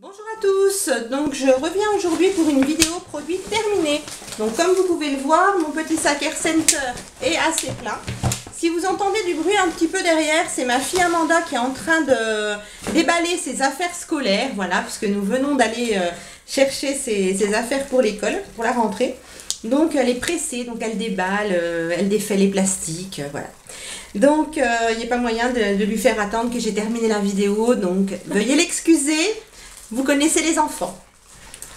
Bonjour à tous, donc je reviens aujourd'hui pour une vidéo produit terminée. Donc comme vous pouvez le voir, mon petit sac Air Center est assez plein. Si vous entendez du bruit un petit peu derrière, c'est ma fille Amanda qui est en train de déballer ses affaires scolaires, voilà, puisque nous venons d'aller chercher ses affaires pour l'école, pour la rentrée. Donc elle est pressée, donc elle déballe, elle défait les plastiques, voilà. Donc il n'y a pas moyen de lui faire attendre que j'ai terminé la vidéo, donc veuillez l'excuser. Vous connaissez les enfants.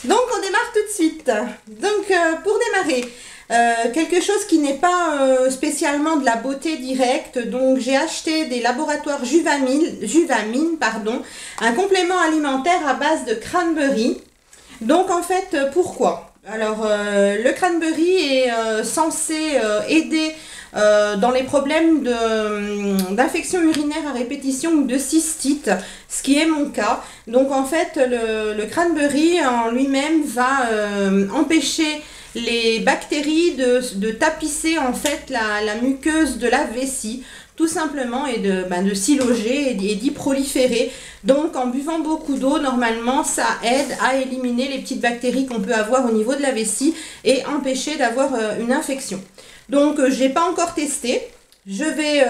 Donc on démarre tout de suite. Donc pour démarrer, quelque chose qui n'est pas spécialement de la beauté directe. Donc j'ai acheté des laboratoires Juvamine, pardon, un complément alimentaire à base de cranberry. Donc en fait, pourquoi? Alors le cranberry est censé aider dans les problèmes d'infection urinaire à répétition ou de cystite, ce qui est mon cas. Donc en fait le cranberry en lui-même va empêcher les bactéries de tapisser en fait la muqueuse de la vessie tout simplement et de s'y loger et d'y proliférer. Donc en buvant beaucoup d'eau, normalement ça aide à éliminer les petites bactéries qu'on peut avoir au niveau de la vessie et empêcher d'avoir une infection. Donc je n'ai pas encore testé, je vais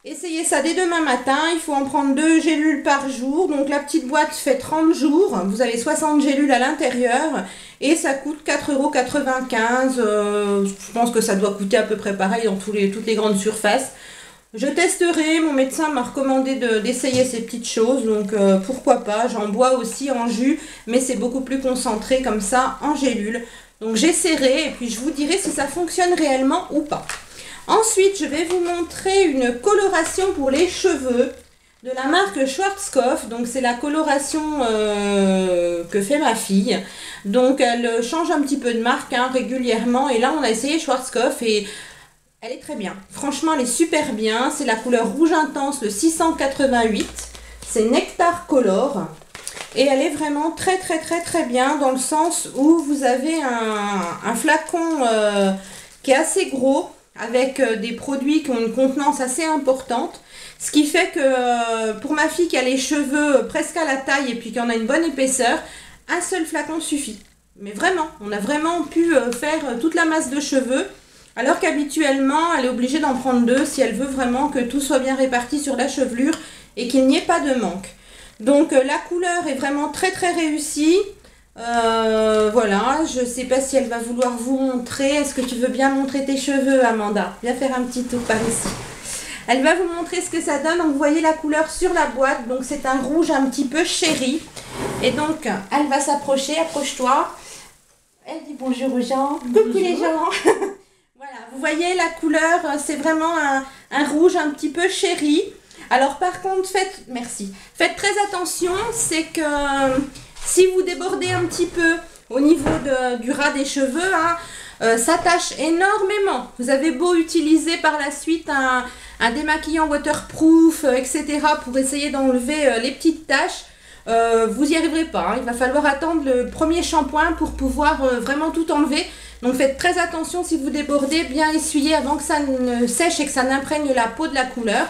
essayer ça dès demain matin. Il faut en prendre 2 gélules par jour, donc la petite boîte fait 30 jours, vous avez 60 gélules à l'intérieur et ça coûte 4,95 €. Je pense que ça doit coûter à peu près pareil dans toutes les grandes surfaces. Je testerai, mon médecin m'a recommandé d'essayer ces petites choses, donc pourquoi pas. J'en bois aussi en jus, mais c'est beaucoup plus concentré comme ça en gélules. Donc j'essaierai et puis je vous dirai si ça fonctionne réellement ou pas. Ensuite, je vais vous montrer une coloration pour les cheveux de la marque Schwarzkopf. Donc c'est la coloration que fait ma fille. Donc elle change un petit peu de marque régulièrement. Et là on a essayé Schwarzkopf et elle est très bien. Franchement elle est super bien. C'est la couleur rouge intense, le 688. C'est Nectar Color. Et elle est vraiment très bien dans le sens où vous avez un flacon qui est assez gros avec des produits qui ont une contenance assez importante. Ce qui fait que pour ma fille qui a les cheveux presque à la taille et puis qui en a une bonne épaisseur, un seul flacon suffit. Mais vraiment, on a vraiment pu faire toute la masse de cheveux. Alors qu'habituellement, elle est obligée d'en prendre 2 si elle veut vraiment que tout soit bien réparti sur la chevelure et qu'il n'y ait pas de manque. Donc la couleur est vraiment très réussie. Voilà, je ne sais pas si elle va vouloir vous montrer. Est-ce que tu veux bien montrer tes cheveux, Amanda? Viens faire un petit tour par ici. Elle va vous montrer ce que ça donne. Donc vous voyez la couleur sur la boîte. Donc c'est un rouge un petit peu chéri. Et donc elle va s'approcher. Approche-toi. Elle dit bonjour aux gens. Coucou les gens. Voilà, vous voyez la couleur, c'est vraiment un rouge un petit peu chéri. Alors par contre, faites très attention, c'est que si vous débordez un petit peu au niveau du ras des cheveux, ça tache énormément. Vous avez beau utiliser par la suite un démaquillant waterproof, etc. pour essayer d'enlever les petites taches, vous n'y arriverez pas. Il va falloir attendre le premier shampoing pour pouvoir vraiment tout enlever. Donc faites très attention si vous débordez, bien essuyer avant que ça ne sèche et que ça n'imprègne la peau de la couleur.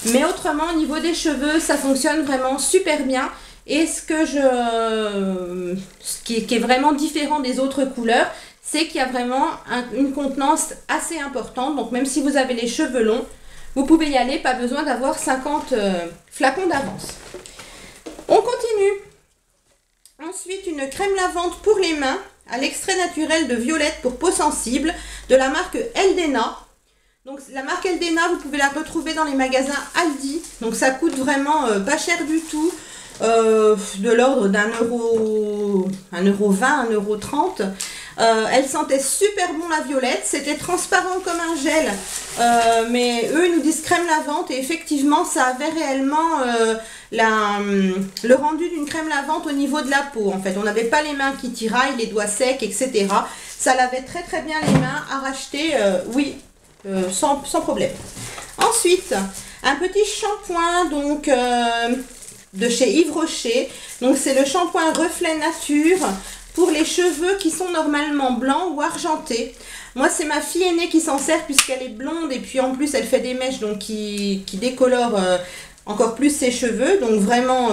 Mais autrement, au niveau des cheveux, ça fonctionne vraiment super bien. Et ce qui est vraiment différent des autres couleurs, c'est qu'il y a vraiment une contenance assez importante. Donc même si vous avez les cheveux longs, vous pouvez y aller, pas besoin d'avoir 50 flacons d'avance. On continue. Ensuite, une crème lavante pour les mains à l'extrait naturel de violette pour peau sensible de la marque Eldena. Donc la marque Eldena, vous pouvez la retrouver dans les magasins Aldi. Donc ça coûte vraiment pas cher du tout, de l'ordre d'1 €, 1,20 €, 1,30 €. Elle sentait super bon la violette, c'était transparent comme un gel, mais eux ils nous disent crème lavante et effectivement ça avait réellement le rendu d'une crème lavante au niveau de la peau. En fait, on n'avait pas les mains qui tiraillent, les doigts secs, etc. Ça lavait très bien les mains à racheter, oui. Sans problème. Ensuite, un petit shampoing donc de chez Yves Rocher. Donc c'est le shampoing Reflet Nature pour les cheveux qui sont normalement blancs ou argentés. Moi c'est ma fille aînée qui s'en sert puisqu'elle est blonde et puis en plus elle fait des mèches donc qui décolorent encore plus ses cheveux, donc vraiment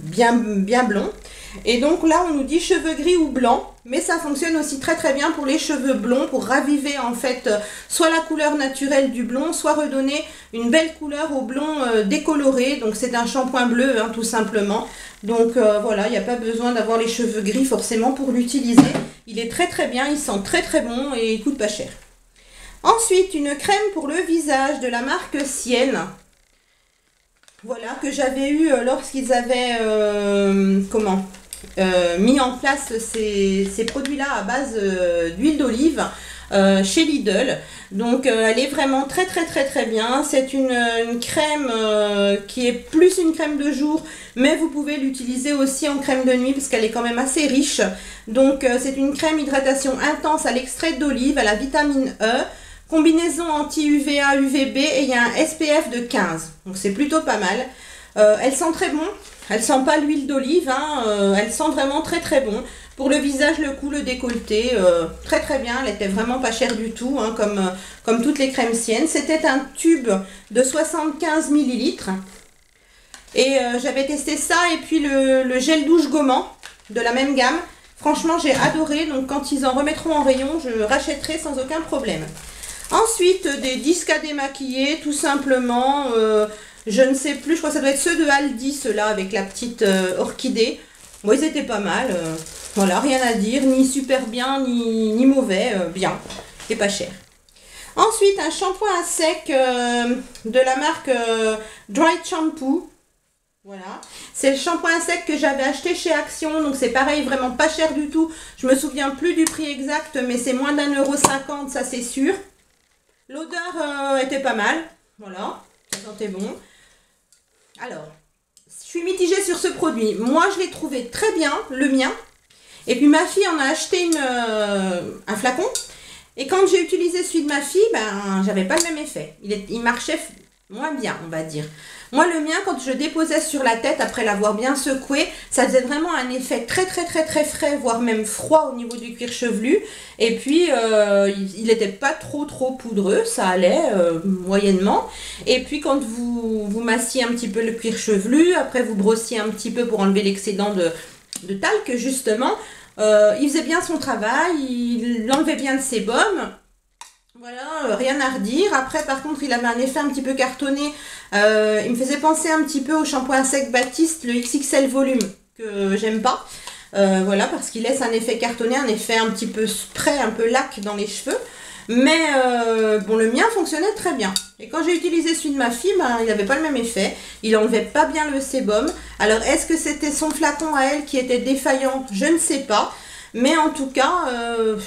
bien blond. Et donc là on nous dit cheveux gris ou blancs, mais ça fonctionne aussi très très bien pour les cheveux blonds, pour raviver en fait soit la couleur naturelle du blond, soit redonner une belle couleur au blond décoloré. Donc c'est un shampoing bleu hein, tout simplement. Donc voilà, il n'y a pas besoin d'avoir les cheveux gris forcément pour l'utiliser. Il est très très bien, il sent très très bon et il coûte pas cher. Ensuite une crème pour le visage de la marque Sienne. Voilà, que j'avais eu lorsqu'ils avaient mis en place ces produits-là à base d'huile d'olive chez Lidl. Donc elle est vraiment très très très très bien. C'est une crème qui est plus une crème de jour, mais vous pouvez l'utiliser aussi en crème de nuit parce qu'elle est quand même assez riche. Donc c'est une crème hydratation intense à l'extrait d'olive, à la vitamine E. Combinaison anti-UVA, UVB et il y a un SPF de 15. Donc c'est plutôt pas mal. Elle sent très bon. Elle sent pas l'huile d'olive. Hein, elle sent vraiment très très bon. Pour le visage, le cou, le décolleté, très très bien. Elle était vraiment pas chère du tout, hein, comme toutes les crèmes Sienne. C'était un tube de 75 ml. Et j'avais testé ça et puis le gel douche gommant de la même gamme. Franchement, j'ai adoré. Donc quand ils en remettront en rayon, je rachèterai sans aucun problème. Ensuite, des disques à démaquiller, tout simplement. Je ne sais plus, je crois que ça doit être ceux de Aldi, ceux-là, avec la petite orchidée. Bon, ils étaient pas mal. Voilà, rien à dire. Ni super bien, ni mauvais. Bien. Et pas cher. Ensuite, un shampoing à sec de la marque Dry Shampoo. Voilà, c'est le shampoing à sec que j'avais acheté chez Action, donc c'est pareil, vraiment pas cher du tout. Je me souviens plus du prix exact, mais c'est moins d'1,50 €, ça c'est sûr. L'odeur était pas mal, voilà, ça sentait bon. Alors, je suis mitigée sur ce produit. Moi, je l'ai trouvé très bien, le mien. Et puis ma fille en a acheté un flacon. Et quand j'ai utilisé celui de ma fille, ben, j'avais pas le même effet. Il marchait moins bien, on va dire. Moi, le mien, quand je déposais sur la tête, après l'avoir bien secoué, ça faisait vraiment un effet très très très très frais, voire même froid au niveau du cuir chevelu. Et puis, il n'était pas trop poudreux, ça allait moyennement. Et puis, quand vous massiez un petit peu le cuir chevelu, après vous brossiez un petit peu pour enlever l'excédent de talc, justement, il faisait bien son travail, il enlevait bien le sébum. Voilà, rien à redire. Après, par contre, il avait un effet un petit peu cartonné. Il me faisait penser un petit peu au shampoing à sec Baptiste, le XXL volume, que j'aime pas. Voilà, parce qu'il laisse un effet cartonné, un effet un petit peu spray, un peu lac dans les cheveux. Mais bon, le mien fonctionnait très bien. Et quand j'ai utilisé celui de ma fille, ben, il n'avait pas le même effet. Il enlevait pas bien le sébum. Alors, est-ce que c'était son flacon à elle qui était défaillant? Je ne sais pas. Mais en tout cas,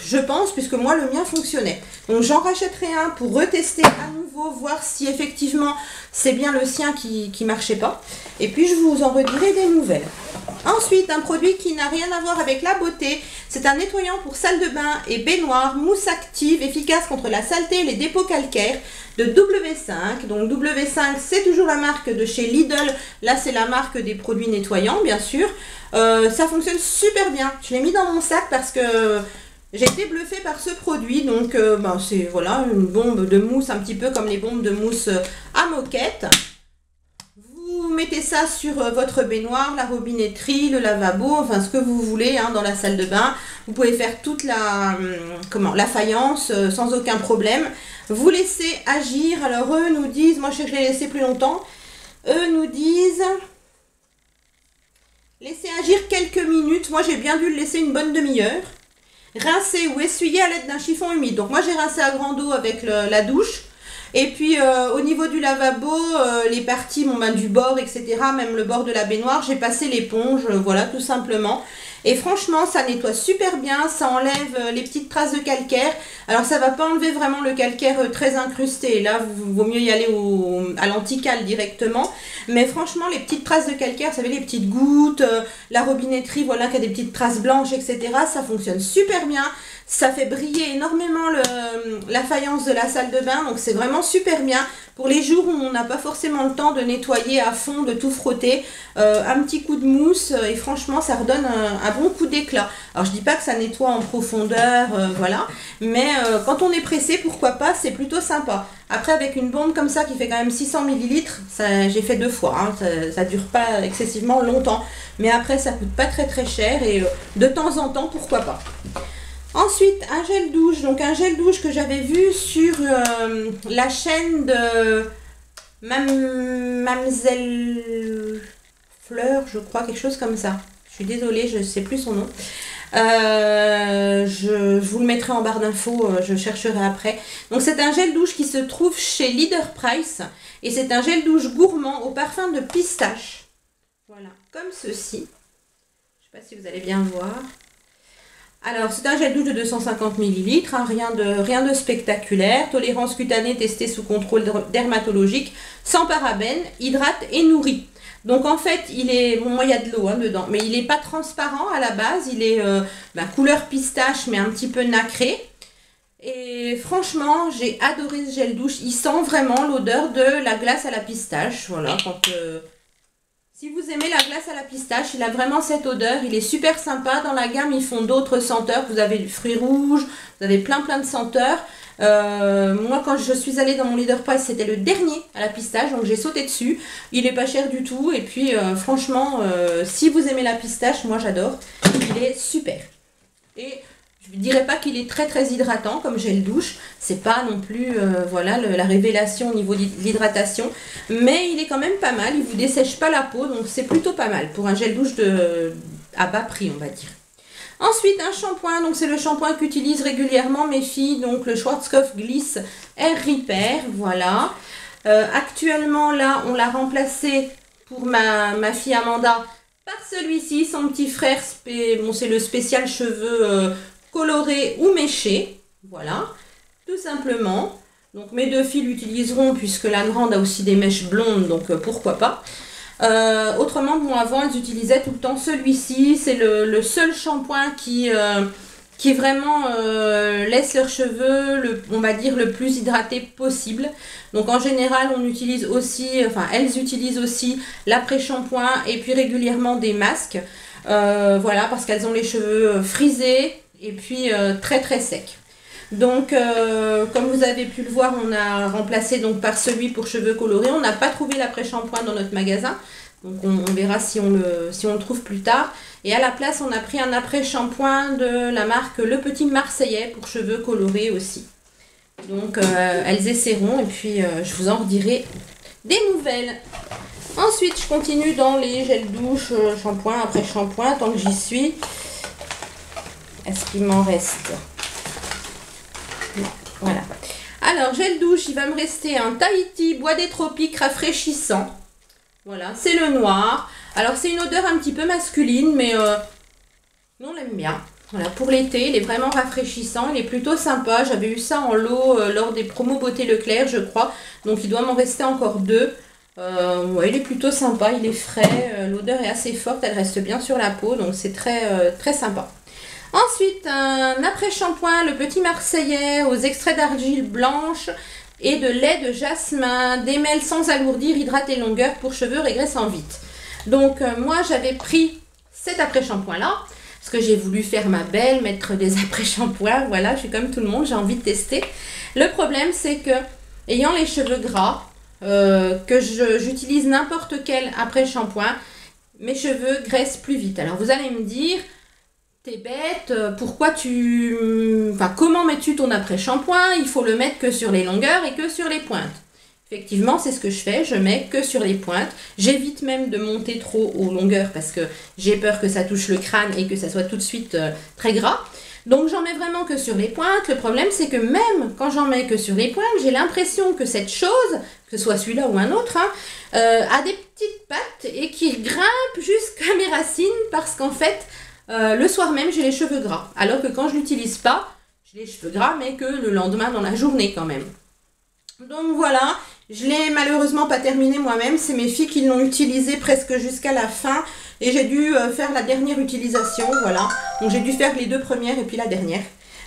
je pense, puisque moi, le mien fonctionnait. Donc, j'en rachèterai un pour retester à nouveau, voir si effectivement, c'est bien le sien qui marchait pas. Et puis, je vous en redirai des nouvelles. Ensuite, un produit qui n'a rien à voir avec la beauté. C'est un nettoyant pour salle de bain et baignoire, mousse active, efficace contre la saleté et les dépôts calcaires de W5. Donc, W5, c'est toujours la marque de chez Lidl. Là, c'est la marque des produits nettoyants, bien sûr. Ça fonctionne super bien. Je l'ai mis dans mon sac parce que j'ai été bluffée par ce produit. Donc, ben, c'est voilà, une bombe de mousse, un petit peu comme les bombes de mousse à moquette. Vous mettez ça sur votre baignoire, la robinetterie, le lavabo, enfin ce que vous voulez hein, dans la salle de bain. Vous pouvez faire toute la faïence sans aucun problème. Vous laissez agir. Alors eux nous disent, moi je sais que je l'ai laissé plus longtemps, eux nous disent laissez agir quelques minutes. Moi j'ai bien dû le laisser une bonne demi-heure. Rincer ou essuyer à l'aide d'un chiffon humide. Donc moi j'ai rincé à grande eau avec la douche. Et puis au niveau du lavabo, les parties du bord, etc., même le bord de la baignoire, j'ai passé l'éponge, voilà, tout simplement. Et franchement, ça nettoie super bien, ça enlève les petites traces de calcaire. Alors ça va pas enlever vraiment le calcaire très incrusté, là, vaut mieux y aller à l'anticale directement. Mais franchement, les petites traces de calcaire, vous savez, les petites gouttes, la robinetterie, voilà, qui a des petites traces blanches, etc., ça fonctionne super bien. Ça fait briller énormément la faïence de la salle de bain, donc c'est vraiment super bien pour les jours où on n'a pas forcément le temps de nettoyer à fond, de tout frotter. Un petit coup de mousse et franchement ça redonne un bon coup d'éclat. Alors je dis pas que ça nettoie en profondeur, voilà, mais quand on est pressé, pourquoi pas, c'est plutôt sympa. Après avec une bombe comme ça qui fait quand même 600 ml, j'ai fait 2 fois, hein, ça dure pas excessivement longtemps, mais après ça coûte pas très cher et de temps en temps pourquoi pas. Ensuite, un gel douche. Donc un gel douche que j'avais vu sur la chaîne de Mademoiselle Fleur, je crois, quelque chose comme ça. Je suis désolée, je ne sais plus son nom. Je vous le mettrai en barre d'infos, je chercherai après. Donc c'est un gel douche qui se trouve chez Leader Price. Et c'est un gel douche gourmand au parfum de pistache. Voilà, comme ceci. Je ne sais pas si vous allez bien voir. Alors, c'est un gel douche de 250 ml, hein, rien de spectaculaire. Tolérance cutanée testée sous contrôle dermatologique, sans parabènes, hydrate et nourrit. Donc, en fait, il est... Bon, moi, il y a de l'eau dedans, mais il n'est pas transparent à la base. Il est couleur pistache, mais un petit peu nacré. Et franchement, j'ai adoré ce gel douche. Il sent vraiment l'odeur de la glace à la pistache. Voilà, quand... Si vous aimez la glace à la pistache, il a vraiment cette odeur, il est super sympa. Dans la gamme, ils font d'autres senteurs. Vous avez du fruit rouge, vous avez plein de senteurs. Moi, quand je suis allée dans mon Leader Price, c'était le dernier à la pistache, donc j'ai sauté dessus. Il est pas cher du tout. Et puis, franchement, si vous aimez la pistache, moi j'adore. Il est super. Et je ne dirais pas qu'il est très hydratant comme gel douche. C'est pas non plus voilà, la révélation au niveau de l'hydratation. Mais il est quand même pas mal. Il ne vous dessèche pas la peau. Donc c'est plutôt pas mal pour un gel douche à bas prix, on va dire. Ensuite, un shampoing. Donc c'est le shampoing qu'utilisent régulièrement mes filles. Donc le Schwarzkopf Gliss Air Repair. Voilà. Actuellement, là, on l'a remplacé pour ma fille Amanda par celui-ci. Son petit frère, bon, c'est le spécial cheveux... coloré ou méché, voilà, tout simplement. Donc mes deux filles l'utiliseront puisque la grande a aussi des mèches blondes, donc pourquoi pas. Autrement, bon, avant elles utilisaient tout le temps celui-ci, c'est le seul shampoing qui vraiment laisse leurs cheveux, on va dire, le plus hydraté possible. Donc en général, on utilise aussi, enfin elles utilisent aussi l'après-shampoing et puis régulièrement des masques. Voilà, parce qu'elles ont les cheveux frisés et puis très sec. Donc comme vous avez pu le voir, on a remplacé donc par celui pour cheveux colorés. On n'a pas trouvé l'après-shampoing dans notre magasin, donc on verra si on le trouve plus tard. Et à la place, on a pris un après-shampoing de la marque Le Petit Marseillais pour cheveux colorés aussi. Donc elles essaieront et puis je vous en redirai des nouvelles. Ensuite, je continue dans les gels douche, shampoing après shampoing, tant que j'y suis. Est-ce qu'il m'en reste? Voilà. Alors, gel douche, il va me rester un Tahiti Bois des Tropiques rafraîchissant. Voilà, c'est le noir. Alors, c'est une odeur un petit peu masculine, mais nous, on l'aime bien. Voilà, pour l'été, il est vraiment rafraîchissant, il est plutôt sympa. J'avais eu ça en lot lors des promos Beauté Leclerc, je crois. Donc, il doit m'en rester encore 2. Ouais, il est plutôt sympa, il est frais. L'odeur est assez forte, elle reste bien sur la peau, donc c'est très sympa. Ensuite, un après-shampoing, le Petit Marseillais aux extraits d'argile blanche et de lait de jasmin, démêle sans alourdir, hydrate et longueur pour cheveux régressant vite. Donc, moi, j'avais pris cet après-shampoing-là, parce que j'ai voulu faire ma belle, mettre des après-shampoings. Voilà, je suis comme tout le monde, j'ai envie de tester. Le problème, c'est que, ayant les cheveux gras, que j'utilise n'importe quel après-shampoing, mes cheveux graissent plus vite. Alors, vous allez me dire... T'es bête, comment mets-tu ton après-shampoing? Il faut le mettre que sur les longueurs et que sur les pointes. Effectivement, c'est ce que je fais, je mets que sur les pointes. J'évite même de monter trop aux longueurs parce que j'ai peur que ça touche le crâne et que ça soit tout de suite très gras. Donc j'en mets vraiment que sur les pointes. Le problème, c'est que même quand j'en mets que sur les pointes, j'ai l'impression que cette chose, que ce soit celui-là ou un autre, a des petites pattes et qui grimpe jusqu'à mes racines parce qu'en fait... le soir même, j'ai les cheveux gras. Alors que quand je l'utilise pas, j'ai les cheveux gras, mais que le lendemain dans la journée quand même. Donc voilà, je l'ai malheureusement pas terminé moi-même. C'est mes filles qui l'ont utilisé presque jusqu'à la fin. Et j'ai dû faire la dernière utilisation, voilà. Donc j'ai dû faire les 2 premières et puis la dernière.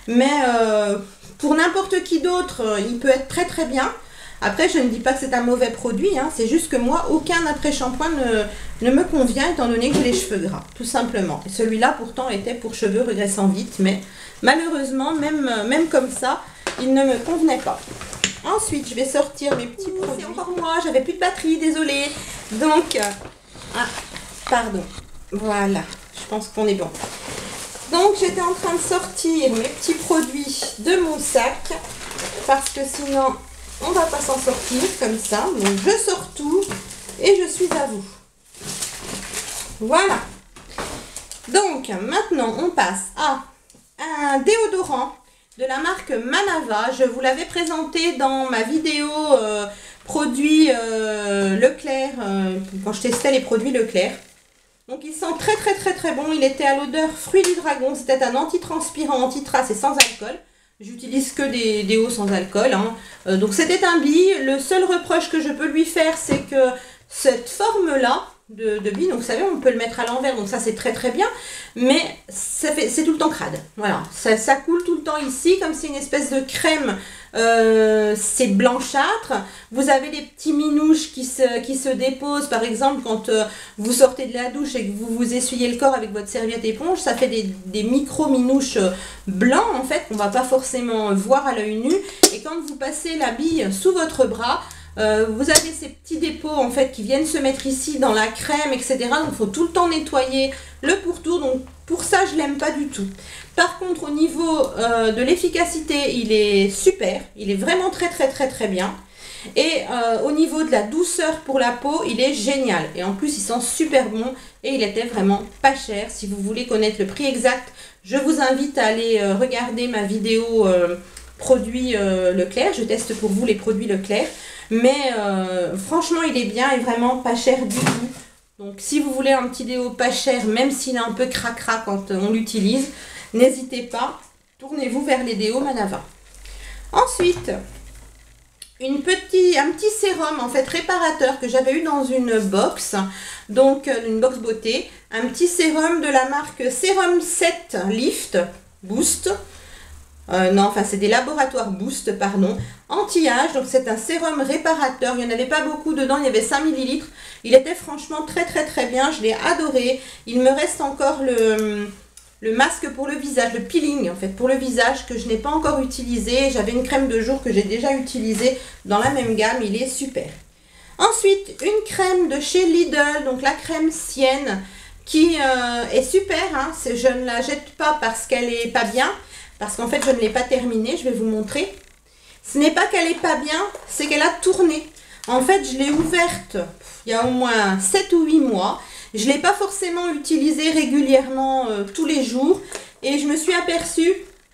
Mais pour n'importe qui d'autre, il peut être très très bien. Après, je ne dis pas que c'est un mauvais produit, hein, c'est juste que moi, aucun après-shampoing ne me convient étant donné que j'ai les cheveux gras, tout simplement. Et celui-là, pourtant, était pour cheveux regressant vite, mais malheureusement, même comme ça, il ne me convenait pas. Ensuite, je vais sortir mes petits produits. C'est encore moi, j'avais plus de batterie, désolée. Donc, pardon, voilà, je pense qu'on est bon. Donc, j'étais en train de sortir mes petits produits de mon sac, parce que sinon, on va pas s'en sortir comme ça. Donc, je sors tout et je suis à vous. Voilà. Donc, maintenant, on passe à un déodorant de la marque Manava. Je vous l'avais présenté dans ma vidéo produits Leclerc, quand je testais les produits Leclerc. Donc il sent très très très très bon. Il était à l'odeur fruit du dragon. C'était un antitranspirant, anti-trace et sans alcool. J'utilise que des déos sans alcool, hein. Donc c'était un bi. Le seul reproche que je peux lui faire, c'est que cette forme-là de bi, donc vous savez, on peut le mettre à l'envers, donc ça c'est très très bien, mais c'est tout le temps crade. Voilà, ça coule tout le temps ici, comme c'est une espèce de crème, c'est blanchâtre. Vous avez des petits minouches qui se déposent, par exemple quand vous sortez de la douche et que vous vous essuyez le corps avec votre serviette éponge, ça fait des micro minouches blancs en fait, qu'on va pas forcément voir à l'œil nu, et quand vous passez la bille sous votre bras, vous avez ces petits dépôts en fait qui viennent se mettre ici dans la crème, etc. Donc il faut tout le temps nettoyer le pourtour. Donc pour ça je l'aime pas du tout. Par contre au niveau de l'efficacité, il est super. Il est vraiment très très très très bien. Et au niveau de la douceur pour la peau, il est génial. Et en plus il sent super bon et il était vraiment pas cher. Si vous voulez connaître le prix exact, je vous invite à aller regarder ma vidéo produits Leclerc. Je teste pour vous les produits Leclerc. Mais franchement il est bien et vraiment pas cher du tout. Donc si vous voulez un petit déo pas cher, même s'il est un peu cracra quand on l'utilise, n'hésitez pas, tournez-vous vers les déos Manava. Ensuite, un petit sérum en fait réparateur que j'avais eu dans une box, donc une box beauté, un petit sérum de la marque Serum 7 Lift Boost. Non, enfin c'est des laboratoires Boost, pardon, anti-âge. Donc c'est un sérum réparateur. Il n'y en avait pas beaucoup dedans, il y avait 5 ml. Il était franchement très très très bien, je l'ai adoré. Il me reste encore le masque pour le visage, le peeling en fait pour le visage que je n'ai pas encore utilisé. J'avais une crème de jour que j'ai déjà utilisée dans la même gamme, il est super. Ensuite, une crème de chez Lidl, donc la crème Sienne, qui est super, hein. Je ne la jette pas parce qu'elle est pas bien. Parce qu'en fait, je ne l'ai pas terminée, je vais vous montrer. Ce n'est pas qu'elle n'est pas bien, c'est qu'elle a tourné. En fait, je l'ai ouverte il y a au moins 7 ou 8 mois. Je ne l'ai pas forcément utilisée régulièrement tous les jours. Et je me suis aperçue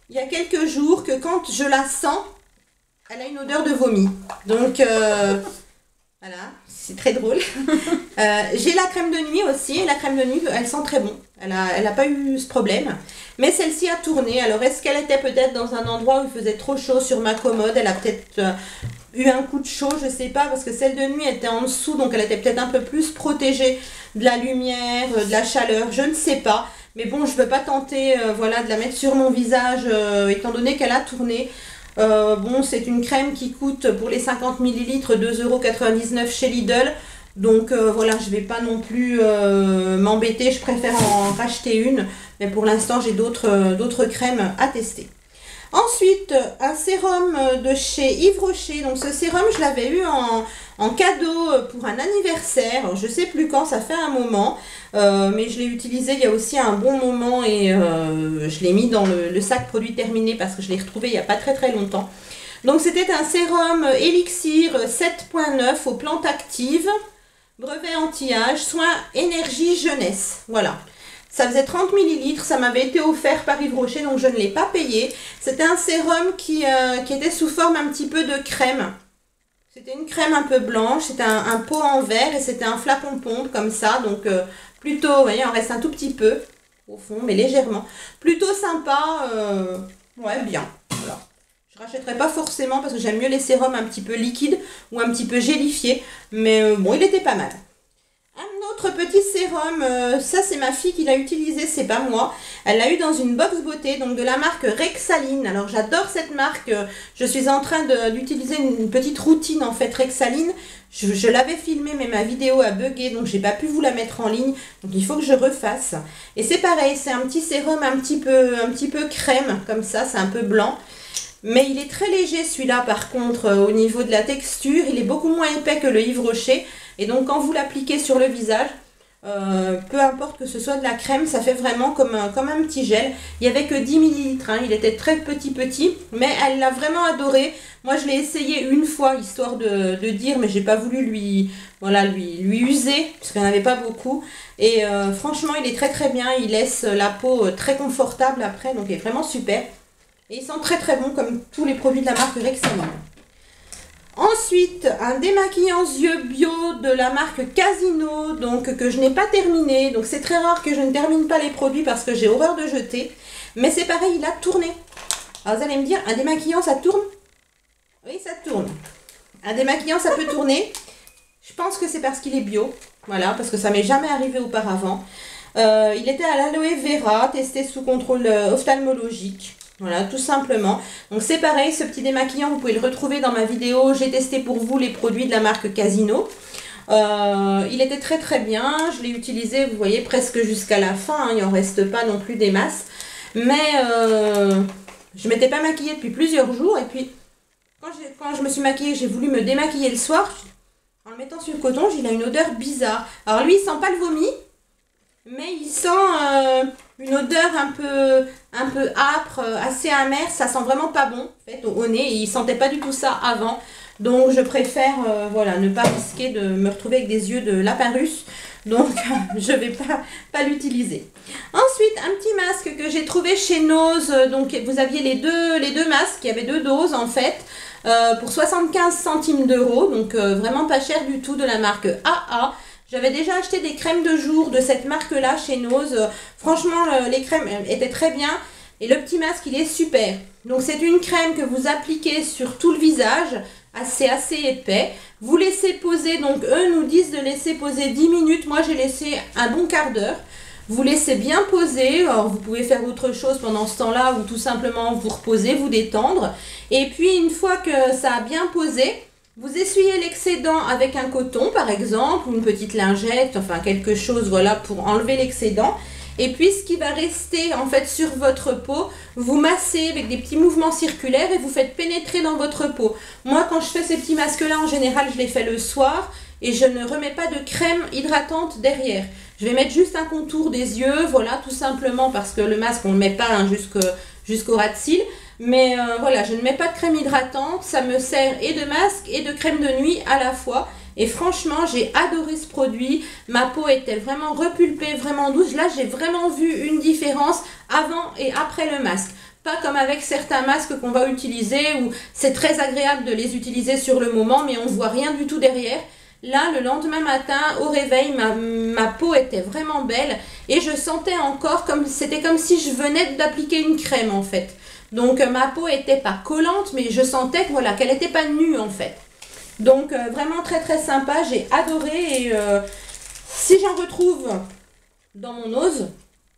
il y a quelques jours que quand je la sens, elle a une odeur de vomi. Donc, voilà, c'est très drôle. J'ai la crème de nuit aussi. Et la crème de nuit, elle sent très bon. Elle n'a pas eu ce problème. Mais celle-ci a tourné. Alors, est-ce qu'elle était peut-être dans un endroit où il faisait trop chaud sur ma commode? Elle a peut-être eu un coup de chaud, je ne sais pas. Parce que celle de nuit était en dessous. Donc, elle était peut-être un peu plus protégée de la lumière, de la chaleur. Je ne sais pas. Mais bon, je ne veux pas tenter voilà, de la mettre sur mon visage étant donné qu'elle a tourné. Bon, c'est une crème qui coûte pour les 50 ml 2,99 € chez Lidl. Donc voilà, je ne vais pas non plus m'embêter, je préfère en racheter une. Mais pour l'instant, j'ai d'autres crèmes à tester. Ensuite, un sérum de chez Yves Rocher. Donc ce sérum, je l'avais eu en cadeau pour un anniversaire. Alors, je ne sais plus quand, ça fait un moment. Mais je l'ai utilisé il y a aussi un bon moment et je l'ai mis dans le sac produit terminé parce que je l'ai retrouvé il n'y a pas très très longtemps. Donc c'était un sérum Elixir 7.9 aux plantes actives. Brevet anti-âge, soins énergie jeunesse. Voilà. Ça faisait 30 ml, ça m'avait été offert par Yves Rocher, donc je ne l'ai pas payé. C'était un sérum qui était sous forme un petit peu de crème. C'était une crème un peu blanche, c'était un pot en verre et c'était un flacon pompe comme ça. Donc plutôt, vous voyez, il en reste un tout petit peu au fond, mais légèrement. Plutôt sympa, ouais, bien. Voilà. Je ne rachèterai pas forcément parce que j'aime mieux les sérums un petit peu liquides ou un petit peu gélifiés. Mais bon, il était pas mal. Un autre petit sérum, ça c'est ma fille qui l'a utilisé, c'est pas moi. Elle l'a eu dans une box beauté, donc de la marque Rexaline. Alors j'adore cette marque, je suis en train d'utiliser une petite routine en fait Rexaline. Je l'avais filmée mais ma vidéo a bugué donc j'ai pas pu vous la mettre en ligne. Donc il faut que je refasse. Et c'est pareil, c'est un petit sérum un petit peu crème comme ça, c'est un peu blanc. Mais il est très léger celui-là par contre au niveau de la texture. Il est beaucoup moins épais que le Yves Rocher. Et donc quand vous l'appliquez sur le visage, peu importe que ce soit de la crème, ça fait vraiment comme un petit gel. Il n'y avait que 10 ml, hein, il était très petit, mais elle l'a vraiment adoré. Moi je l'ai essayé une fois, histoire de dire, mais j'ai pas voulu lui user, parce qu'il n'y en avait pas beaucoup. Et franchement il est très bien, il laisse la peau très confortable après, donc il est vraiment super. Et il sent très bon comme tous les produits de la marque Rexaline. Ensuite, un démaquillant yeux bio de la marque Casino, donc que je n'ai pas terminé. Donc c'est très rare que je ne termine pas les produits parce que j'ai horreur de jeter. Mais c'est pareil, il a tourné. Alors vous allez me dire, un démaquillant ça tourne? Oui, ça tourne. Un démaquillant ça peut tourner. Je pense que c'est parce qu'il est bio. Voilà, parce que ça m'est jamais arrivé auparavant. Il était à l'aloe vera, testé sous contrôle ophtalmologique. Voilà, tout simplement. Donc c'est pareil, ce petit démaquillant, vous pouvez le retrouver dans ma vidéo. J'ai testé pour vous les produits de la marque Casino. Il était très bien. Je l'ai utilisé, vous voyez, presque jusqu'à la fin. Hein, il n'en reste pas non plus des masses. Mais je ne m'étais pas maquillée depuis plusieurs jours. Et puis, quand je me suis maquillée, j'ai voulu me démaquiller le soir. En le mettant sur le coton, il a une odeur bizarre. Alors lui, il sent pas le vomi. Mais il sent une odeur un peu âpre, assez amère. Ça sent vraiment pas bon en fait, au nez. Et il sentait pas du tout ça avant. Donc je préfère voilà, ne pas risquer de me retrouver avec des yeux de lapin russe. Donc je vais pas l'utiliser. Ensuite, un petit masque que j'ai trouvé chez Nose. Donc vous aviez les deux masques. Il y avait 2 doses en fait. Pour 75 centimes d'euros. Donc vraiment pas cher du tout, de la marque AA. J'avais déjà acheté des crèmes de jour de cette marque-là chez Nose. Franchement, les crèmes étaient très bien. Et le petit masque, il est super. Donc, c'est une crème que vous appliquez sur tout le visage, assez épais. Vous laissez poser, donc eux nous disent de laisser poser 10 minutes. Moi, j'ai laissé un bon quart d'heure. Vous laissez bien poser. Alors, vous pouvez faire autre chose pendant ce temps-là ou tout simplement vous reposer, vous détendre. Et puis, une fois que ça a bien posé, vous essuyez l'excédent avec un coton par exemple, ou une petite lingette, enfin quelque chose voilà pour enlever l'excédent. Et puis ce qui va rester en fait sur votre peau, vous massez avec des petits mouvements circulaires et vous faites pénétrer dans votre peau. Moi quand je fais ces petits masques là, en général je les fais le soir et je ne remets pas de crème hydratante derrière. Je vais mettre juste un contour des yeux, voilà, tout simplement parce que le masque on ne le met pas hein, jusqu'au ras de cils. Mais voilà, je ne mets pas de crème hydratante, ça me sert et de masque et de crème de nuit à la fois. Et franchement, j'ai adoré ce produit. Ma peau était vraiment repulpée, vraiment douce. Là, j'ai vraiment vu une différence avant et après le masque. Pas comme avec certains masques qu'on va utiliser où c'est très agréable de les utiliser sur le moment, mais on ne voit rien du tout derrière. Là, le lendemain matin, au réveil, ma peau était vraiment belle et je sentais encore comme c'était comme si je venais d'appliquer une crème en fait. Donc ma peau était pas collante, mais je sentais que, voilà, qu'elle n'était pas nue en fait. Donc vraiment très sympa, j'ai adoré et si j'en retrouve dans mon Nose,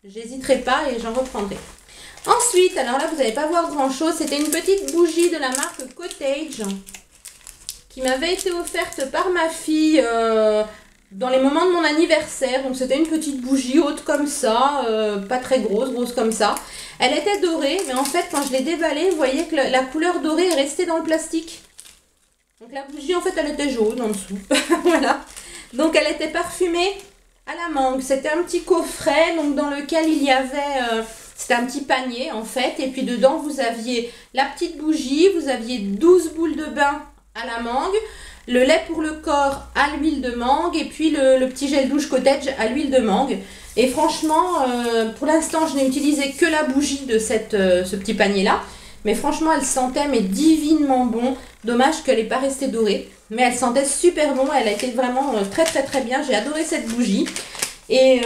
j'hésiterai pas et j'en reprendrai. Ensuite, alors là vous n'allez pas voir grand chose, c'était une petite bougie de la marque Cottage qui m'avait été offerte par ma fille dans les moments de mon anniversaire. Donc c'était une petite bougie haute comme ça, pas très grosse comme ça. Elle était dorée, mais en fait quand je l'ai déballée, vous voyez que la couleur dorée est restée dans le plastique. Donc la bougie en fait elle était jaune en dessous. Voilà. Donc elle était parfumée à la mangue. C'était un petit coffret donc dans lequel il y avait... c'était un petit panier en fait. Et puis dedans vous aviez la petite bougie, vous aviez 12 boules de bain à la mangue, le lait pour le corps à l'huile de mangue et puis le petit gel douche Cottage à l'huile de mangue. Et franchement, pour l'instant, je n'ai utilisé que la bougie de ce petit panier-là. Mais franchement, elle sentait mais divinement bon. Dommage qu'elle n'ait pas resté dorée. Mais elle sentait super bon. Elle a été vraiment très bien. J'ai adoré cette bougie. Et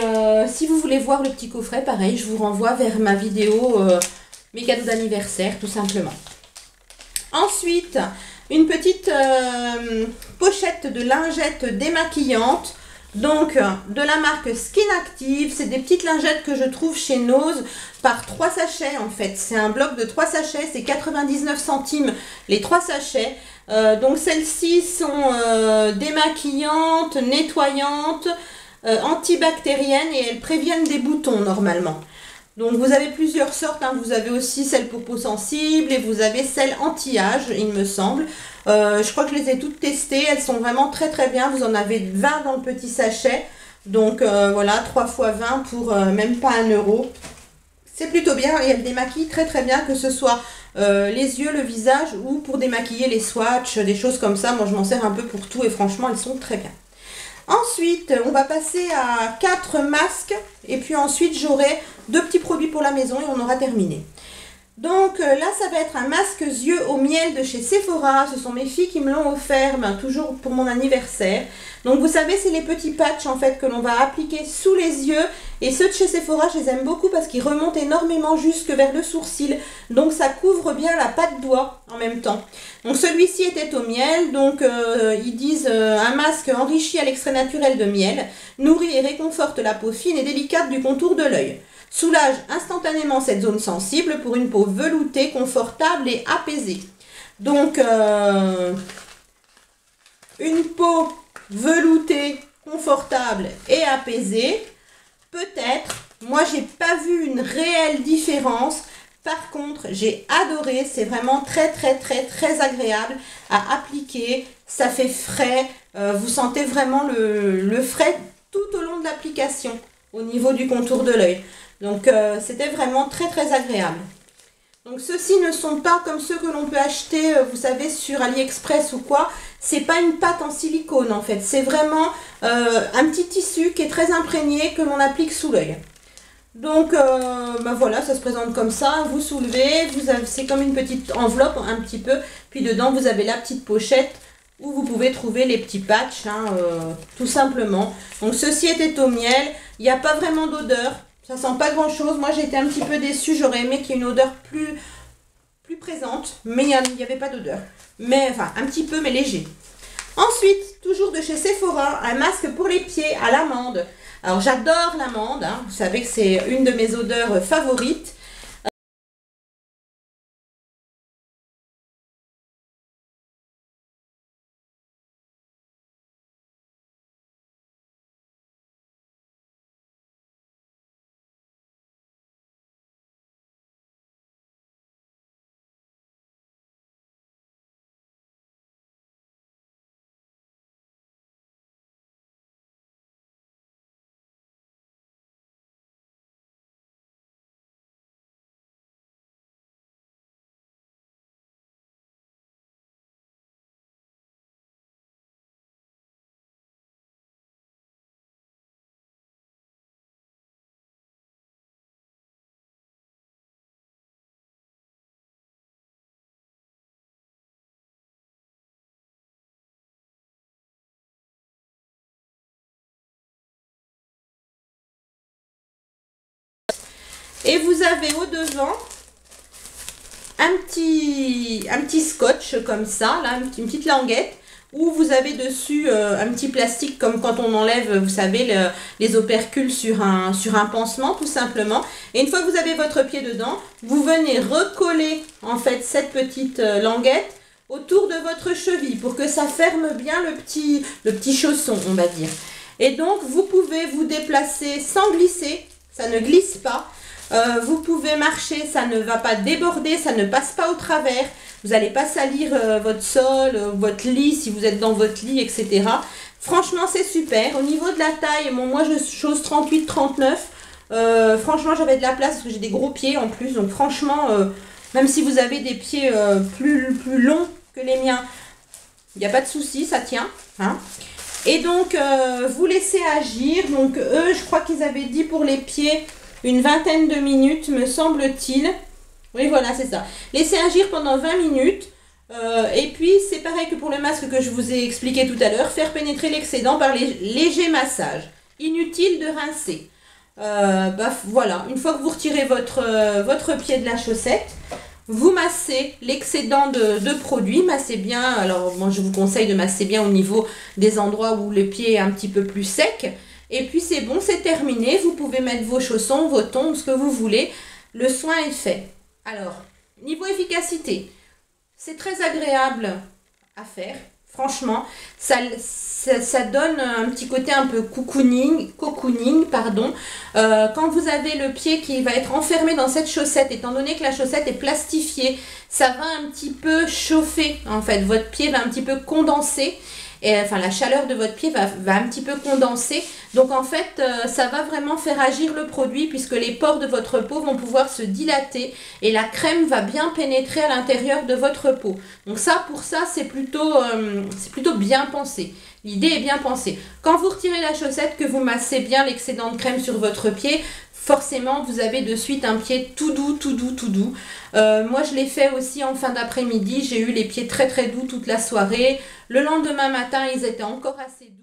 si vous voulez voir le petit coffret, pareil, je vous renvoie vers ma vidéo mes cadeaux d'anniversaire, tout simplement. Ensuite, une petite pochette de lingettes démaquillantes. Donc, de la marque Skin Active, c'est des petites lingettes que je trouve chez Nose par 3 sachets en fait. C'est un bloc de 3 sachets, c'est 99 centimes les 3 sachets. Donc, celles-ci sont démaquillantes, nettoyantes, antibactériennes et elles préviennent des boutons normalement. Donc, vous avez plusieurs sortes, hein. Vous avez aussi celles pour peau sensible et vous avez celles anti-âge, il me semble. Je crois que je les ai toutes testées, elles sont vraiment très très bien. Vous en avez 20 dans le petit sachet. Donc voilà, 3 x 20 pour même pas 1 €. C'est plutôt bien et elles démaquillent très très bien, que ce soit les yeux, le visage ou pour démaquiller les swatchs, des choses comme ça. Moi je m'en sers un peu pour tout et franchement elles sont très bien. Ensuite, on va passer à 4 masques et puis ensuite j'aurai 2 petits produits pour la maison et on aura terminé. Donc là, ça va être un masque yeux au miel de chez Sephora. Ce sont mes filles qui me l'ont offert, toujours pour mon anniversaire. Donc vous savez, c'est les petits patchs en fait que l'on va appliquer sous les yeux. Et ceux de chez Sephora, je les aime beaucoup parce qu'ils remontent énormément jusque vers le sourcil. Donc ça couvre bien la patte doigt en même temps. Donc celui-ci était au miel. Donc ils disent un masque enrichi à l'extrait naturel de miel. Nourrit et réconforte la peau fine et délicate du contour de l'œil. Soulage instantanément cette zone sensible pour une peau veloutée, confortable et apaisée. Donc, une peau veloutée, confortable et apaisée, peut-être. Moi, j'ai pas vu une réelle différence. Par contre, j'ai adoré. C'est vraiment très, très, très, très agréable à appliquer. Ça fait frais. Vous sentez vraiment le frais tout au long de l'application au niveau du contour de l'œil. Donc, c'était vraiment très, très agréable. Donc, ceux-ci ne sont pas comme ceux que l'on peut acheter, vous savez, sur AliExpress ou quoi. C'est pas une pâte en silicone, en fait. C'est vraiment un petit tissu qui est très imprégné, que l'on applique sous l'œil. Donc, voilà, ça se présente comme ça. Vous soulevez, c'est comme une petite enveloppe, un petit peu. Puis, dedans, vous avez la petite pochette où vous pouvez trouver les petits patchs, tout simplement. Donc, ceci était au miel. Il n'y a pas vraiment d'odeur. Ça sent pas grand chose. Moi j'ai été un petit peu déçue. J'aurais aimé qu'il y ait une odeur plus présente. Mais il n'y avait pas d'odeur. Mais enfin un petit peu mais léger. Ensuite, toujours de chez Sephora, un masque pour les pieds à l'amande. Alors j'adore l'amande. Vous savez que c'est une de mes odeurs favorites. Et vous avez au devant un petit scotch comme ça, là, une petite languette, où vous avez dessus un petit plastique comme quand on enlève, vous savez, les opercules sur un pansement tout simplement. Et une fois que vous avez votre pied dedans, vous venez recoller en fait cette petite languette autour de votre cheville pour que ça ferme bien le petit chausson, on va dire. Et donc vous pouvez vous déplacer sans glisser, ça ne glisse pas. Vous pouvez marcher, ça ne va pas déborder, ça ne passe pas au travers. Vous n'allez pas salir votre sol, votre lit si vous êtes dans votre lit, etc. Franchement, c'est super. Au niveau de la taille, bon, moi je chose 38-39. Franchement, j'avais de la place parce que j'ai des gros pieds en plus. Donc franchement, même si vous avez des pieds plus longs que les miens, il n'y a pas de souci, ça tient. Hein. Et donc, vous laissez agir. Donc eux, je crois qu'ils avaient dit pour les pieds une vingtaine de minutes, me semble-t-il. Oui, voilà, c'est ça. Laissez agir pendant 20 minutes. Et puis, c'est pareil que pour le masque que je vous ai expliqué tout à l'heure. Faire pénétrer l'excédent par les légers massages. Inutile de rincer. Voilà, une fois que vous retirez votre pied de la chaussette, vous massez l'excédent de produit, massez bien. Alors moi je vous conseille de masser bien au niveau des endroits où le pied est un petit peu plus sec. Et puis c'est bon, c'est terminé. Vous pouvez mettre vos chaussons, vos tongs, ce que vous voulez. Le soin est fait. Alors, niveau efficacité, c'est très agréable à faire. Franchement, ça donne un petit côté un peu cocooning, pardon. Quand vous avez le pied qui va être enfermé dans cette chaussette, étant donné que la chaussette est plastifiée, ça va un petit peu chauffer, en fait. Votre pied va un petit peu condenser. Et, enfin, la chaleur de votre pied va un petit peu condenser. Donc, en fait, ça va vraiment faire agir le produit puisque les pores de votre peau vont pouvoir se dilater et la crème va bien pénétrer à l'intérieur de votre peau. Donc, ça, pour ça, c'est plutôt bien pensé. L'idée est bien pensée. Quand vous retirez la chaussette, que vous massez bien l'excédent de crème sur votre pied, forcément, vous avez de suite un pied tout doux, tout doux, tout doux. Moi, je l'ai fait aussi en fin d'après-midi. J'ai eu les pieds très, très doux toute la soirée. Le lendemain matin, ils étaient encore assez doux.